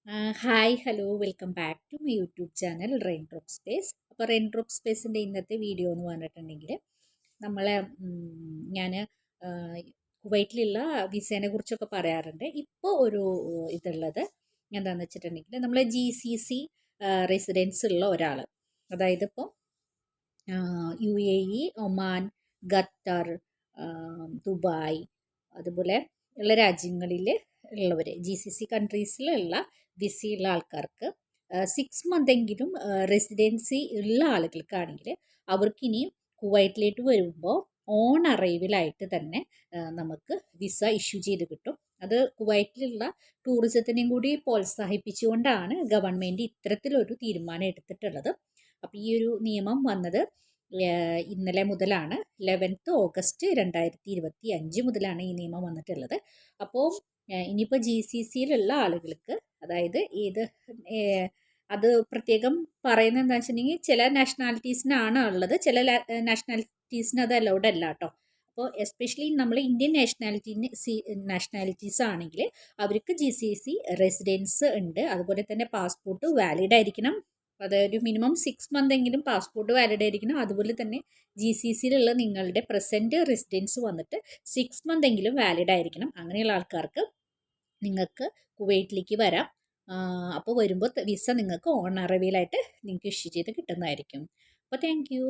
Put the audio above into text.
Hi hello welcome back to my YouTube channel rain drop space. അപ്പോൾ rain drop സ്പേസിൻ്റെ ഇന്നത്തെ video എന്ന് പറഞ്ഞിട്ടുണ്ടെങ്കിൽ നമ്മളെ ഞാൻ കുവൈറ്റിലുള്ള വിസേനെ കുറിച്ചൊക്കെ പറയാറുണ്ട്. ഇപ്പോൾ ഒരു ഇതുള്ളത് എന്താണെന്ന് വെച്ചിട്ടുണ്ടെങ്കിൽ നമ്മളെ GCC റെസിഡൻസ് ഉള്ള ഒരാൾ, അതായത് ഇപ്പോൾ UAE, ഒമാൻ, ഖത്തർ, ദുബായ് അതുപോലെ ഉള്ള രാജ്യങ്ങളിൽ ഉള്ളവർ, GCC കൺട്രീസിലുള്ള വിസയുള്ള ആൾക്കാർക്ക് 6 മന്തെങ്കിലും റെസിഡൻസി ഉള്ള ആളുകൾക്കാണെങ്കിൽ അവർക്കിനി കുവൈറ്റിലേക്ക് വരുമ്പോൾ ഓൺ അറൈവലായിട്ട് തന്നെ നമുക്ക് വിസ ഇഷ്യൂ ചെയ്ത് കിട്ടും. അത് കുവൈറ്റിലുള്ള ടൂറിസത്തിനെയും കൂടി പ്രോത്സാഹിപ്പിച്ചുകൊണ്ടാണ് ഗവൺമെൻറ് ഇത്തരത്തിലൊരു തീരുമാനം എടുത്തിട്ടുള്ളത്. അപ്പോൾ ഈ ഒരു നിയമം വന്നത് ഇന്നലെ മുതലാണ്. 11 ഓഗസ്റ്റ് 2025 മുതലാണ് ഈ നിയമം വന്നിട്ടുള്ളത്. അപ്പോൾ ഇനിയിപ്പോൾ GCCയിലുള്ള ആളുകൾക്ക്, അതായത് അത് പ്രത്യേകം പറയുന്നത് എന്താ വെച്ചിട്ടുണ്ടെങ്കിൽ ചില നാഷണാലിറ്റീസിനാണ് ഉള്ളത്, ചില നാഷണാലിറ്റീസിന് അത് അലൗഡ് അല്ല കേട്ടോ. അപ്പോൾ എസ്പെഷ്യലി നമ്മൾ ഇന്ത്യൻ നാഷണാലിറ്റീസ് ആണെങ്കിൽ അവർക്ക് GCC റെസിഡൻസ് ഉണ്ട്. അതുപോലെ തന്നെ പാസ്പോർട്ട് വാലിഡ് ആയിരിക്കണം. അതായത് മിനിമം 6 മന്തെങ്കിലും പാസ്പോർട്ട് വാലിഡ് ആയിരിക്കണം. അതുപോലെ തന്നെ GCCയിലുള്ള നിങ്ങളുടെ പ്രസൻറ്റ് റെസിഡൻസ് വന്നിട്ട് 6 മന്തെങ്കിലും വാലിഡ് ആയിരിക്കണം. അങ്ങനെയുള്ള ആൾക്കാർക്ക് നിങ്ങൾക്ക് കുവൈറ്റിലേക്ക് വരാം. അപ്പോൾ വരുമ്പോൾ വിസ നിങ്ങൾക്ക് ഓൺ അറൈവലായിട്ട് നിങ്ങൾക്ക് ഇഷ്യൂ ചെയ്ത് കിട്ടുന്നതായിരിക്കും. അപ്പോൾ താങ്ക് യു.